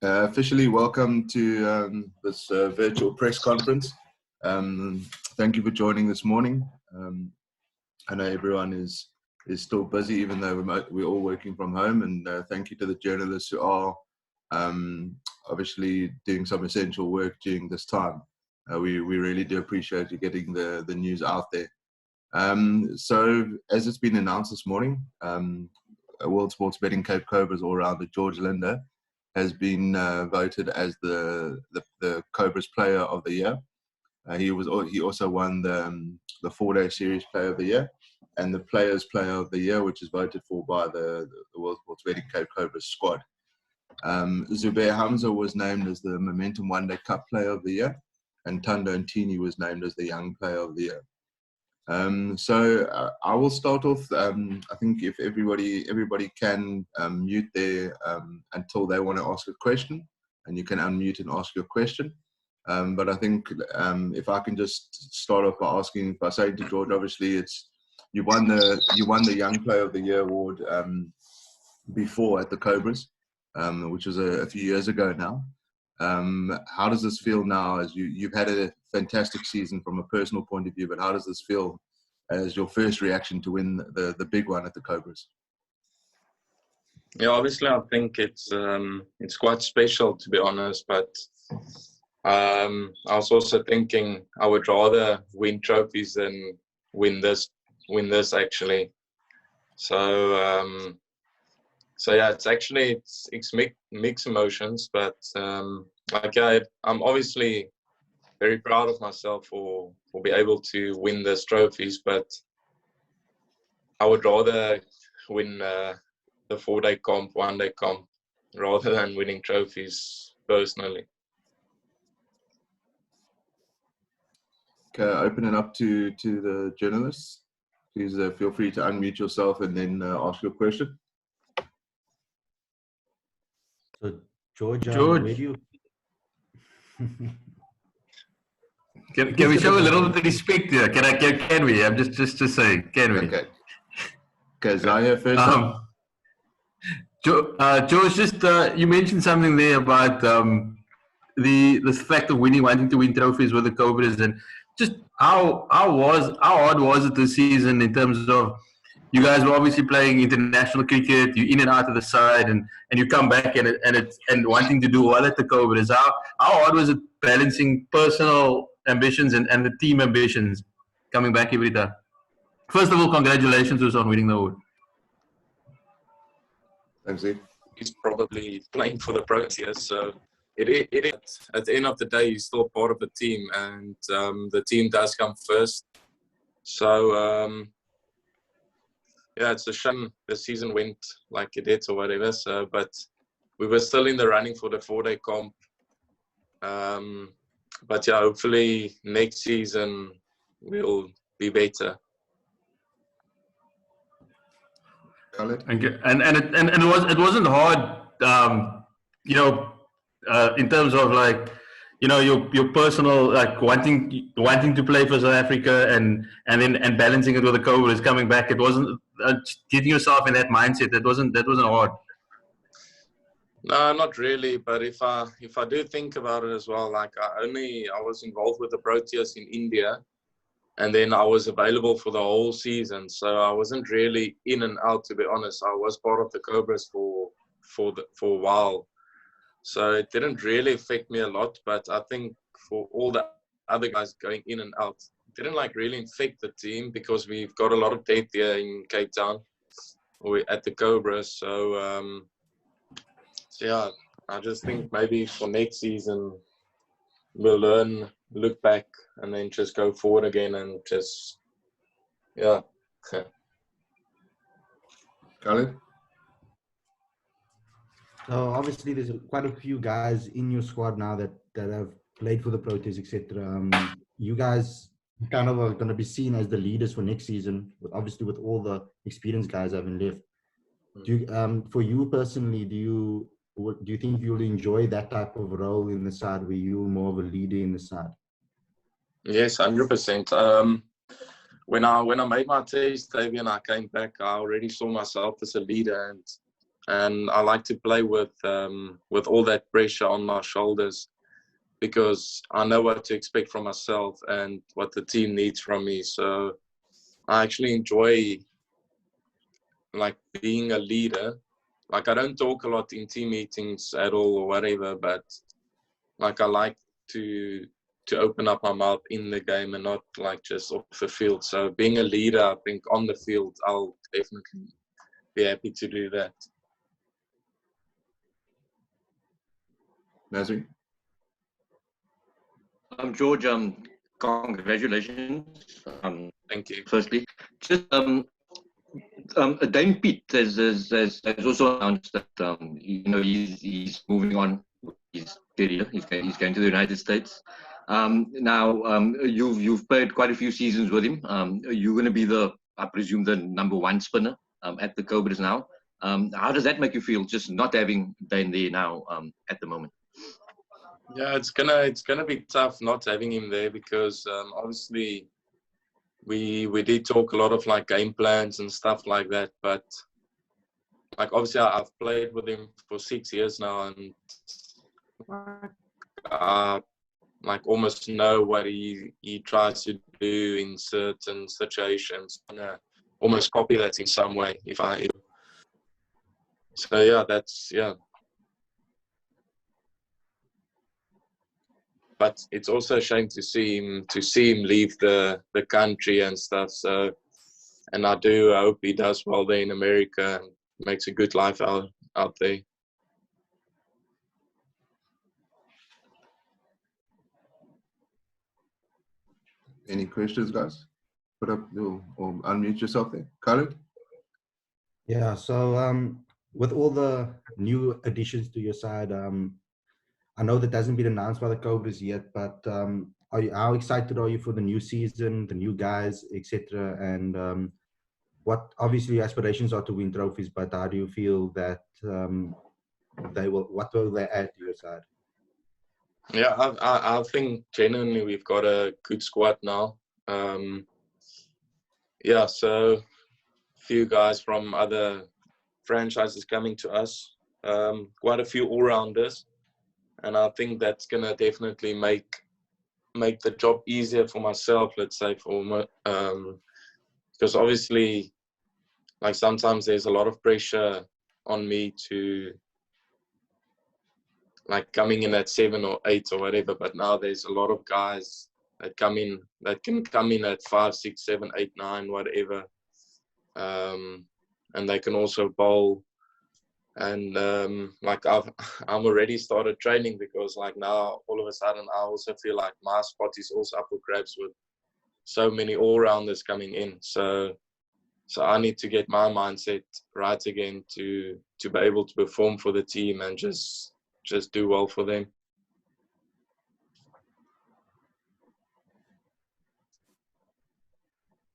Officially welcome to this virtual press conference. Thank you for joining this morning. I know everyone is still busy, even though we're all working from home. And thank you to the journalists who are obviously doing some essential work during this time. We really do appreciate you getting the news out there. So as it's been announced this morning, World Sports Betting Cape Cobras all-rounder George Linde has been voted as the Cobras Player of the Year. He also won the 4-day series Player of the Year and the Players Player of the Year, which is voted for by the World Sports Betting Cape Cobras squad. Zubair Hamza was named as the Momentum One Day Cup Player of the Year, and Thando Ntini was named as the Young Player of the Year. So I will start off. I think if everybody can mute there until they want to ask a question, and you can unmute and ask your question. But I think if I can just start off by saying to George, obviously you won the Young Player of the Year award before at the Cobras, which was a few years ago now. How does this feel now as you've had a fantastic season from a personal point of view, but how does this feel as your first reaction to win the big one at the Cobras? Yeah, obviously I think it's quite special, to be honest, but I was also thinking I would rather win trophies than win this actually. So yeah, it's mixed emotions, but I'm obviously very proud of myself for being able to win these trophies, but I would rather win the 4-day comp, 1-day comp, rather than winning trophies personally. Okay, open it up to the journalists. Please feel free to unmute yourself and then ask your question. So George, where do you... Can we show a little bit of respect here? Can we? I'm just saying, can we? Okay. Okay, Zaya first up. George, just you mentioned something there about the fact of wanting to win trophies with the Cobras, and just how hard was it this season in terms of you guys were obviously playing international cricket, you in and out of the side, and you come back and wanting to do well at the Cobras. How hard was it balancing personal ambitions and the team ambitions coming back every time? First of all, congratulations on winning the award. Thanks, Steve. He's probably playing for the Proteas, so it is. At the end of the day, he's still part of the team, and the team does come first. So yeah, it's a shame the season went like it did or whatever. So, but we were still in the running for the 4-day comp. But yeah, hopefully next season will be better. Khaled? And it wasn't hard, in terms of like, your personal, like wanting to play for South Africa and balancing it with the Cobras coming back. It wasn't getting yourself in that mindset. That wasn't hard. No, not really. But if I do think about it as well, like I was involved with the Proteas in India, and then I was available for the whole season. So I wasn't really in and out, to be honest. I was part of the Cobras for a while. So it didn't really affect me a lot. But I think for all the other guys going in and out, it didn't like really affect the team because we've got a lot of depth here in Cape Town at the Cobras. So yeah, I just think maybe for next season we'll look back, and then just go forward again and just, yeah. Khaled? So obviously there's quite a few guys in your squad now that have played for the Proteas, etc. You guys kind of are going to be seen as the leaders for next season, obviously with all the experienced guys having left. For you personally, do you think you'll enjoy that type of role in the side where you're more of a leader in the side? Yes, 100%. When I made my test debut and I came back, I already saw myself as a leader, and and I like to play with all that pressure on my shoulders, because I know what to expect from myself and what the team needs from me. So I actually enjoy like being a leader. Like I don't talk a lot in team meetings at all or whatever, but like I like to open up my mouth in the game and not like just off the field. So being a leader, I think on the field, I'll definitely be happy to do that. Nazri? George, congratulations. Thank you. Firstly, just Dame Pete has also announced that he's moving on with his career. He's going to the United States. Now you've played quite a few seasons with him. You're going to be I presume the #1 spinner at the Cobras now. How does that make you feel, just not having Dane there now at the moment? Yeah, it's gonna be tough not having him there, because obviously we did talk a lot of like game plans and stuff like that, but like obviously I've played with him for 6 years now, and like almost know what he tries to do in certain situations. Almost copy that in some way so yeah, that's yeah. But it's also a shame to see him leave the country and stuff. So, and I hope he does well there in America and makes a good life out there. Any questions, guys? Put up or unmute yourself there. Khaled? Yeah, so with all the new additions to your side, I know that hasn't been announced by the Cobras yet, but how excited are you for the new season, the new guys, etc.? And what obviously your aspirations are to win trophies, but how do you feel that what will they add to your side? Yeah, I think genuinely we've got a good squad now. Yeah, so few guys from other franchises coming to us, quite a few all-rounders, and I think that's gonna definitely make the job easier for myself, let's say, because obviously like sometimes there's a lot of pressure on me to like coming in at 7 or 8 or whatever, but now there's a lot of guys that can come in at 5, 6, 7, 8, 9, whatever, and they can also bowl. And like I'm already started training, because like now all of a sudden I also feel like my spot is also up for grabs with so many all-rounders coming in. So I need to get my mindset right again to be able to perform for the team and just do well for them.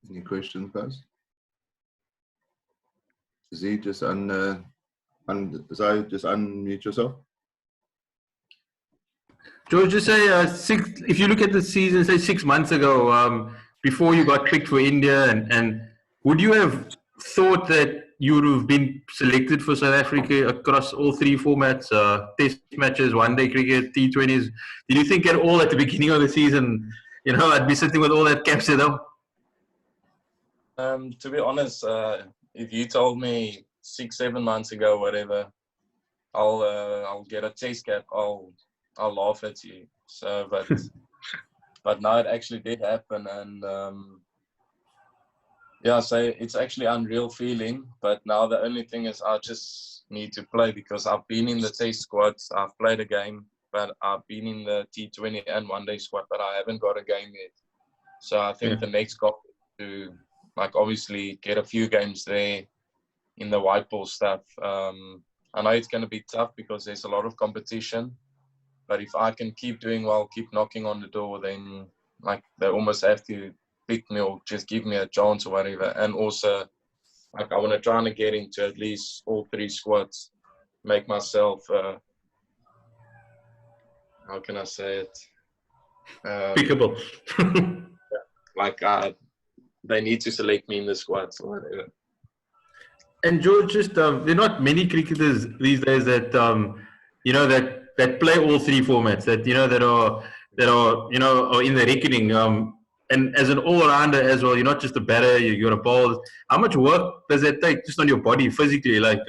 Any questions, guys? Z, just unmute yourself. George, just say if you look at the season, say 6 months ago, before you got picked for India, and would you have thought that you would have been selected for South Africa across all 3 formats, test matches, one-day cricket, T20s? Did you think at all at the beginning of the season, I'd be sitting with all that caps, To be honest, if you told me 6, 7 months ago, whatever, I'll get a test cap, I'll laugh at you. So, but now it actually did happen, and yeah, so it's actually unreal feeling. But now the only thing is I just need to play, because I've been in the test squads, I've played a game, but I've been in the T20 and one-day squad, but I haven't got a game yet. So I think the next goal is to like obviously get a few games there in the white ball stuff. I know it's going to be tough because there's a lot of competition, but if I can keep doing well, keep knocking on the door, then like they almost have to pick me or just give me a chance or whatever. And also, like I want to try and get into at least all 3 squads, make myself, how can I say it? Pickable. Like they need to select me in the squads or whatever. And George, just there are not many cricketers these days that that play all three formats. That are in the reckoning. And as an all-rounder as well, you're not just a batter. You're a bowler. How much work does that take just on your body physically? Like,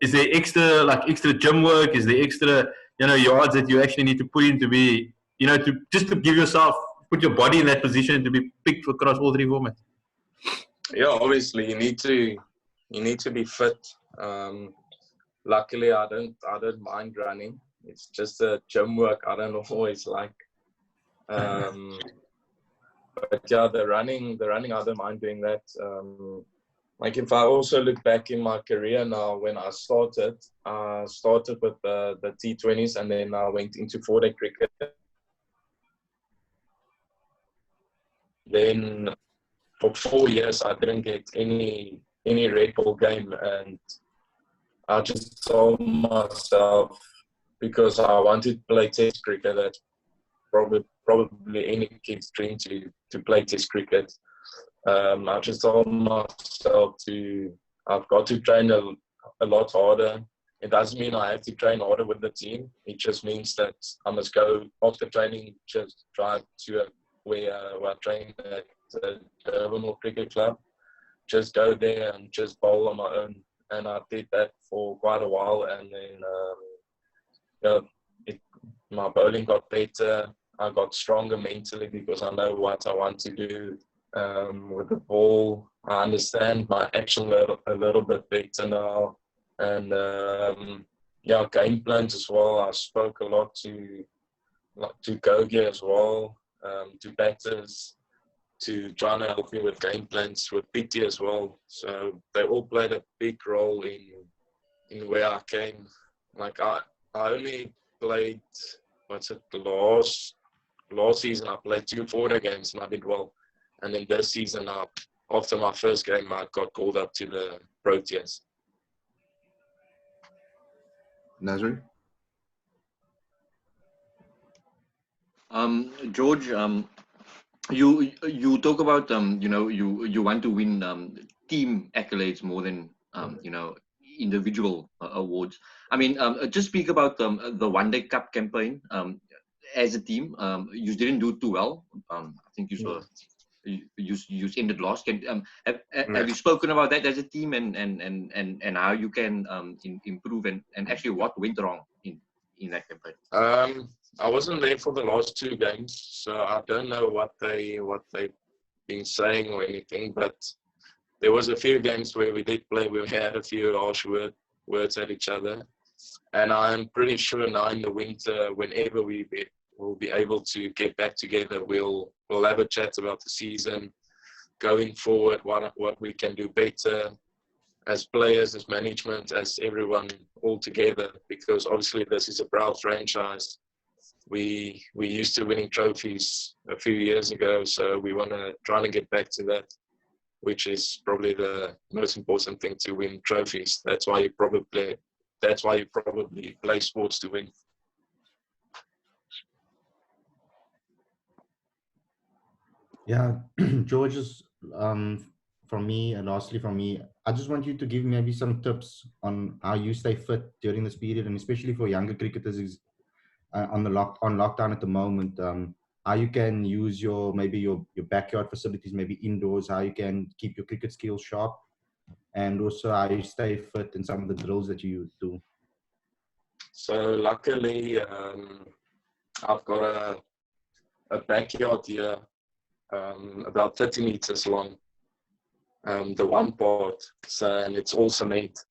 is there extra gym work? Is there extra yards that you actually need to put in to be to give yourself, put your body in that position to be picked across all three formats? Yeah, obviously you need to be fit. Luckily, I don't mind running. It's just a gym work I don't always like. But yeah, the running I don't mind doing that. Like if I also look back in my career now, when I started with the T20s, and then I went into 4-day cricket. Then for 4 years, I didn't get any red ball game, and I just told myself, because I wanted to play Test cricket, that probably any kid's dream to play Test cricket. I just told myself I've got to train a lot harder. It doesn't mean I have to train harder with the team. It just means that I must go after training, just drive to where I train at the Durban Cricket Club. Just go there and just bowl on my own. And I did that for quite a while, and then my bowling got better. I got stronger mentally because I know what I want to do with the ball. I understand my action a little bit better now, and game plans as well. I spoke a lot to Gogia as well, to batters, to trying to help me with game plans, with PT as well. So they all played a big role in where I came. Like I only played, last season I played 2 4-day games and I did well. And then this season, after my first game, I got called up to the Proteas. Nazri? George, you talk about you want to win team accolades more than individual awards. I mean, just speak about the One Day Cup campaign. As a team, you didn't do too well. I think you ended lost. Have you spoken about that as a team, and how you can improve, and actually what went wrong in that campaign? I wasn't there for the last 2 games, so I don't know what they've been saying or anything. But there was a few games where we did play. We had a few harsh words at each other, and I'm pretty sure now in the winter, whenever we'll be able to get back together, we'll have a chat about the season going forward, what we can do better as players, as management, as everyone all together, because obviously this is a proud franchise. We used to winning trophies a few years ago, so we want to try and get back to that, which is probably the most important thing, to win trophies. That's why you probably play sports, to win. Yeah, George's from me, and lastly from me, I just want you to give maybe some tips on how you stay fit during this period, and especially for younger cricketers on lockdown at the moment. How you can use your backyard facilities, maybe indoors. How you can keep your cricket skills sharp, and also how you stay fit in some of the drills that you do. So luckily, I've got a backyard here, about 30 meters long, the one part, and it's all cement.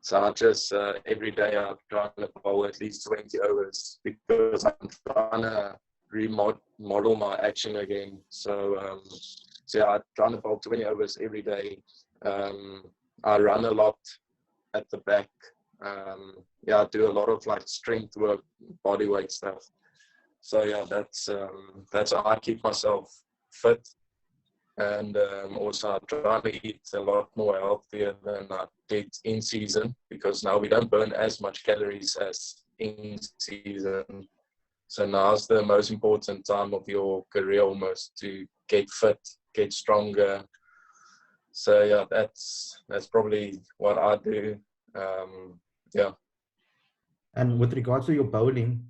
So I just, every day I'm trying to bowl at least 20 overs because I'm trying to remodel my action again. So, yeah, I'm trying to bowl 20 overs every day. I run a lot at the back. I do a lot of like strength work, body weight stuff. So yeah, that's how I keep myself fit. And also I try to eat a lot more healthier than I did in season, because now we don't burn as much calories as in season. So now's the most important time of your career almost, to get fit, get stronger. So yeah, that's probably what I do. Yeah. And with regards to your bowling,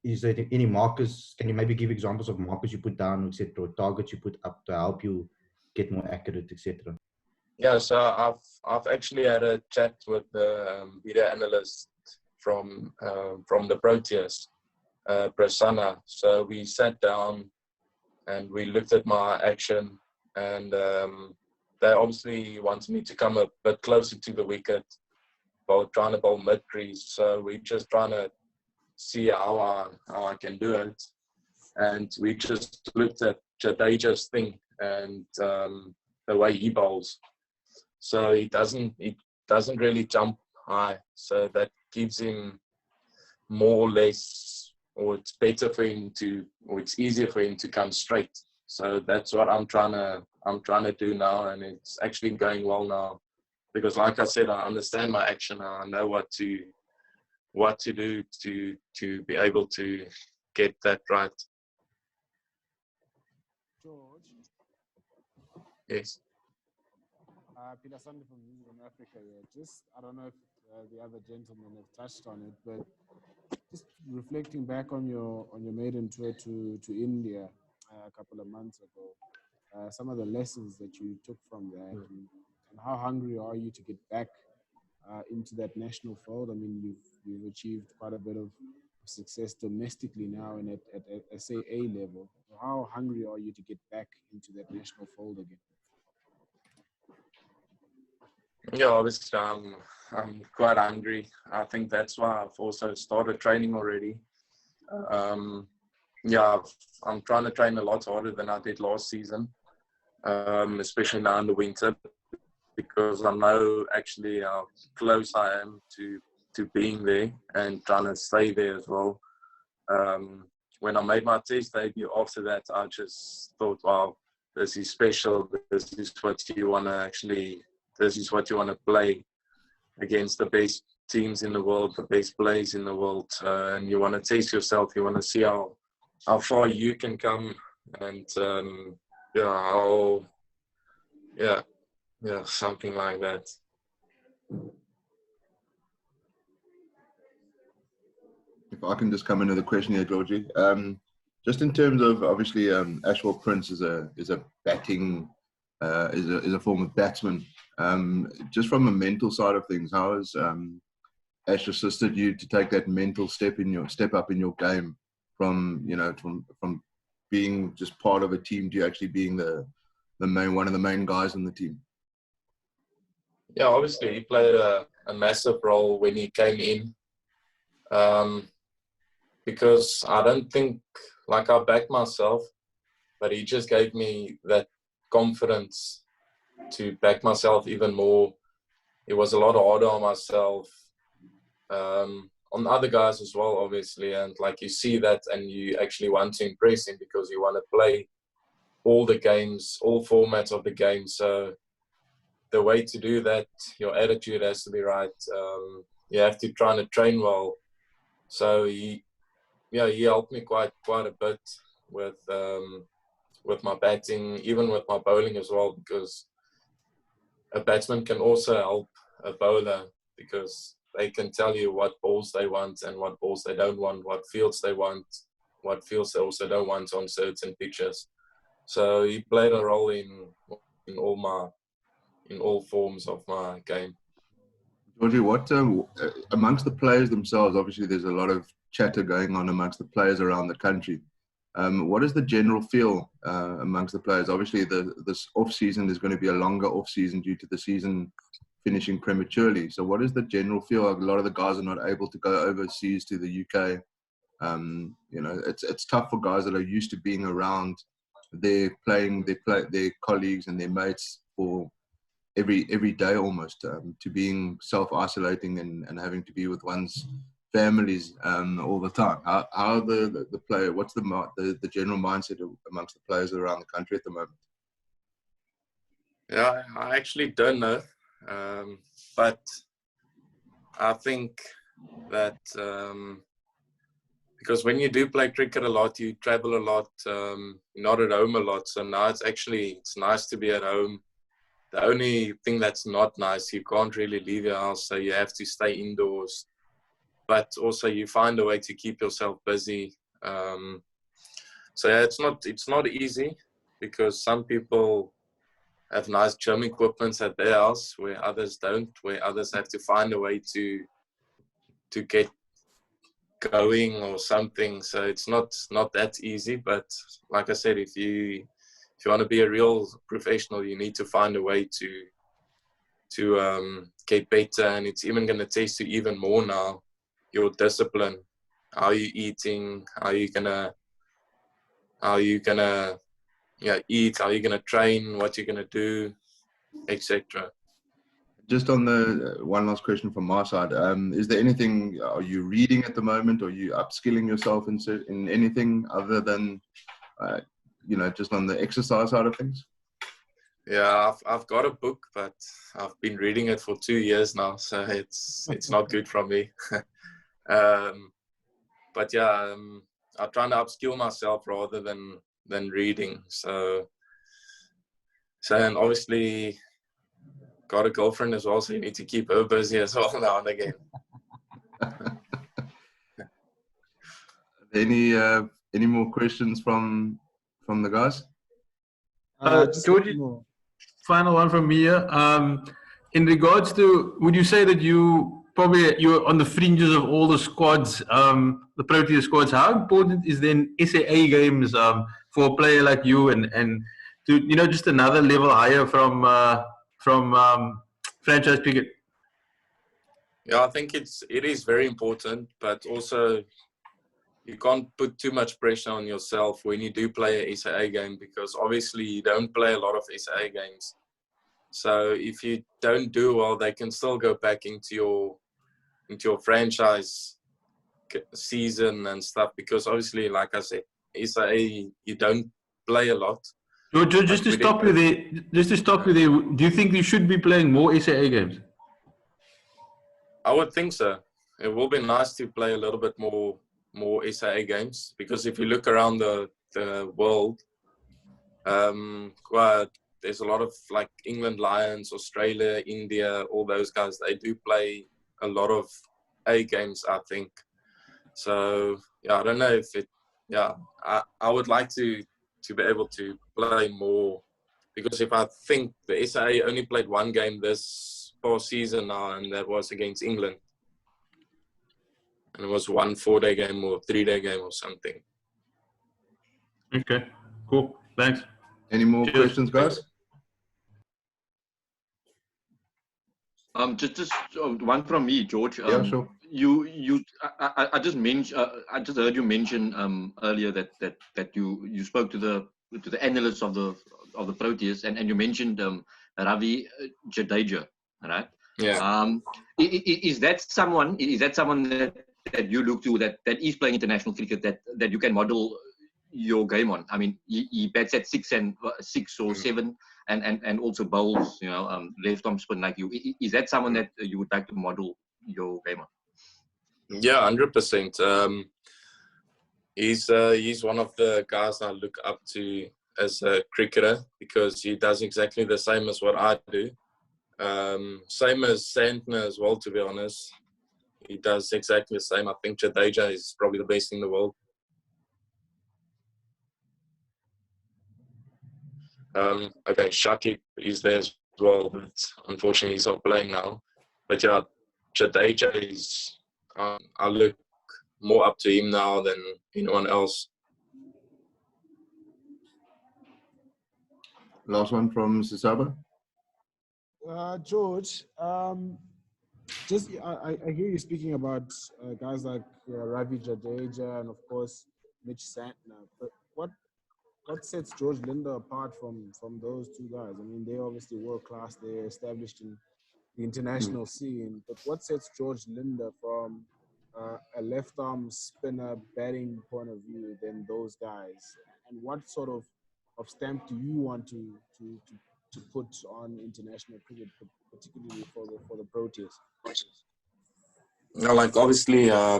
is there any markers? Can you maybe give examples of markers you put down, etc., or targets you put up to help you get more accurate, etc.? Yeah, so I've actually had a chat with the video analyst from the Proteas, Prasanna. So we sat down and we looked at my action, and they obviously wanted me to come a bit closer to the wicket while trying to bowl mid-crease. So we're just trying to see how I can do it. And we just looked at Jadeja's thing and the way he bowls. So he doesn't really jump high. So that gives him more or less, or it's better for him to, or it's easier for him to come straight. So that's what I'm trying to do now, and it's actually going well now. Because like I said, I understand my action now. I know what to do to be able to get that right. George. Yes. Peter Sunday from New Zealand, Africa here. Just, I don't know if the other gentlemen have touched on it, but just reflecting back on your maiden tour to India a couple of months ago, some of the lessons that you took from that, and how hungry are you to get back into that national fold? I mean, you've achieved quite a bit of success domestically now and at SAA level. How hungry are you to get back into that national fold again? Yeah, obviously I'm quite hungry. I think that's why I've also started training already. Yeah, I'm trying to train a lot harder than I did last season, especially now in the winter, because I know actually how close I am to being there and trying to stay there as well. When I made my test debut after that, I just thought, wow, this is special. This is what you want to play against the best teams in the world, the best players in the world. And you want to test yourself. You want to see how far you can come. And something like that. If I can just come into the question here, Georgie. Just in terms of obviously, Ashwell Prince is a batting is a form of batsman. Just from a mental side of things, how has Ash assisted you to take that mental step up in your game from being just part of a team to actually being one of the main guys in the team? Yeah, obviously he played a massive role when he came in. Because I don't think, like, I backed myself, but he just gave me that confidence to back myself even more. It was a lot harder on myself, on other guys as well, obviously. And like, you see that and you actually want to impress him because you want to play all the games, all formats of the game. So the way to do that, your attitude has to be right. You have to try to train well. So he helped me quite a bit with my batting, even with my bowling as well, because a batsman can also help a bowler because they can tell you what balls they want and what balls they don't want, what fields they want, what fields they also don't want on certain pitches. So he played a role in all forms of my game. Georgie, what amongst the players themselves? Obviously, there's a lot of chatter going on amongst the players around the country. What is the general feel amongst the players? Obviously, this off season is going to be a longer off season due to the season finishing prematurely. So, what is the general feel? A lot of the guys are not able to go overseas to the UK. It's tough for guys that are used to being around their colleagues and their mates for every day almost, to being self-isolating and having to be with one's families all the time. How the player, what's the general mindset amongst the players around the country at the moment? Yeah, I actually don't know, but I think that because when you do play cricket a lot, you travel a lot, not at home a lot. So now it's nice to be at home the only thing that's not nice, you can't really leave your house, so you have to stay indoors. But also you find a way to keep yourself busy. So yeah, it's not easy, because some people have nice gym equipment at their house where others don't, where others have to find a way to get going or something. So it's not that easy. But like I said, if you want to be a real professional, you need to find a way to get better. And it's even going to test you even more now, your discipline. How are you eating? How are you gonna eat? How are you gonna train? What you're gonna do, etc. Just on the one last question from my side, is there anything, are you reading at the moment, or are you upskilling yourself in anything other than, just on the exercise side of things? Yeah, I've got a book, but I've been reading it for 2 years now, so it's not good from me. But yeah, I'm trying to upskill myself rather than reading. So and obviously got a girlfriend as well, so you need to keep her busy as well now and again. Any more questions from the guys? George, final one from me here. In regards to, would you say that you're on the fringes of all the squads, the Proteas squads? How important is then SAA games for a player like you, and to just another level higher from franchise cricket? Yeah, I think it is very important, but also you can't put too much pressure on yourself when you do play a SAA game, because obviously you don't play a lot of SAA games. So if you don't do well, they can still go back into your franchise season and stuff, because obviously, like I said, SAA, you don't play a lot. Just to stop you there, do you think you should be playing more SAA games? I would think so. It will be nice to play a little bit more SAA games, because if you look around the world, there's a lot of like England Lions, Australia, India, all those guys, they do play a lot of A games, I think. So yeah, I don't know if I would like to be able to play more, because if I think the SAA only played one game this past season now, and that was against England. And it was 1 4-day game or 3-day game or something. Okay, cool. Thanks. Any more questions, guys? Just one from me, George. Yeah, sure. I just heard you mention earlier that you spoke to the analysts of the Proteas, and you mentioned Ravi Jadeja, right? Yeah. Is that someone that you look to, that is playing international cricket, that you can model your game on? I mean, he bats at 6 or 7, and also bowls, left arm spin like you. Is that someone that you would like to model your game on? Yeah, 100%. He's one of the guys I look up to as a cricketer, because he does exactly the same as what I do. Same as Santner as well, to be honest. He does exactly the same. I think Jadeja is probably the best in the world. Okay, Shakib is there as well, but unfortunately he's not playing now. But yeah, Jadeja is, I look more up to him now than anyone else. Last one from Sisaba. George, I hear you speaking about guys like Ravi Jadeja and of course Mitch Santner, but what sets George Linde apart from those two guys? I mean, they're obviously world class, they're established in the international scene, but what sets George Linde from a left arm spinner batting point of view than those guys? And what sort of stamp do you want to put on international cricket, particularly for the Proteas? Like obviously, I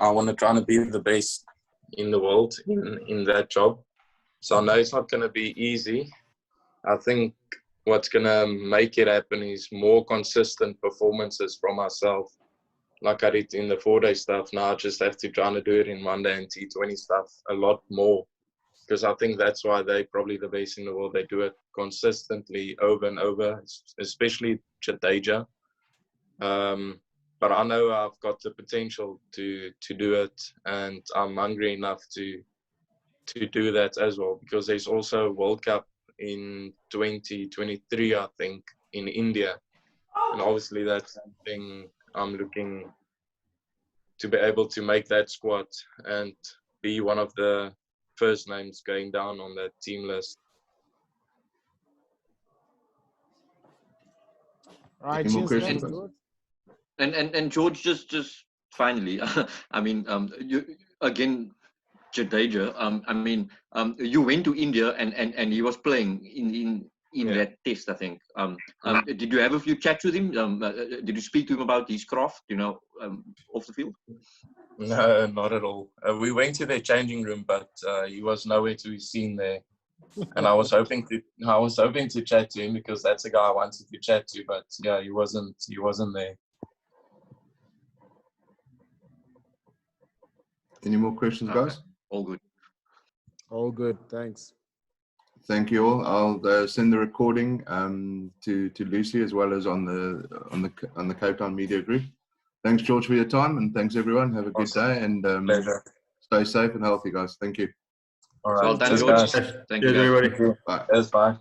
want to try to be the best in the world in that job. So I know it's not going to be easy. I think what's gonna make it happen is more consistent performances from ourselves. Like I did in the 4-day stuff, now I just have to try to do it in 1-day and T20 stuff a lot more. Because I think that's why they're probably the best in the world. They do it consistently over and over, especially Jadeja. But I know I've got the potential to do it, and I'm hungry enough to do that as well. Because there's also World Cup in 2023, I think, in India, and obviously that's something I'm looking to be able to make that squad and be one of the first names going down on that team list. Right, Any more cheers, questions? thanks, George. And George, just finally, I mean, you again, Jadeja. I mean, you went to India and he was playing in that test, I think. Did you have a few chats with him? Did you speak to him about his craft, off the field? No, not at all. We went to their changing room, but he was nowhere to be seen there. And I was hoping to chat to him because that's a guy I wanted to chat to. But yeah, he wasn't there. Any more questions, Okay. guys? All good. All good, thanks. Thank you all. I'll send the recording to Lucy as well as on the Cape Town Media Group. Thanks, George, for your time, and thanks everyone. Have a good day, and Pleasure. stay safe and healthy, guys. Thank you. All right. Well done, Cheers, George. guys. Thank you, Cheers, guys. everybody. Bye. Cheers, bye.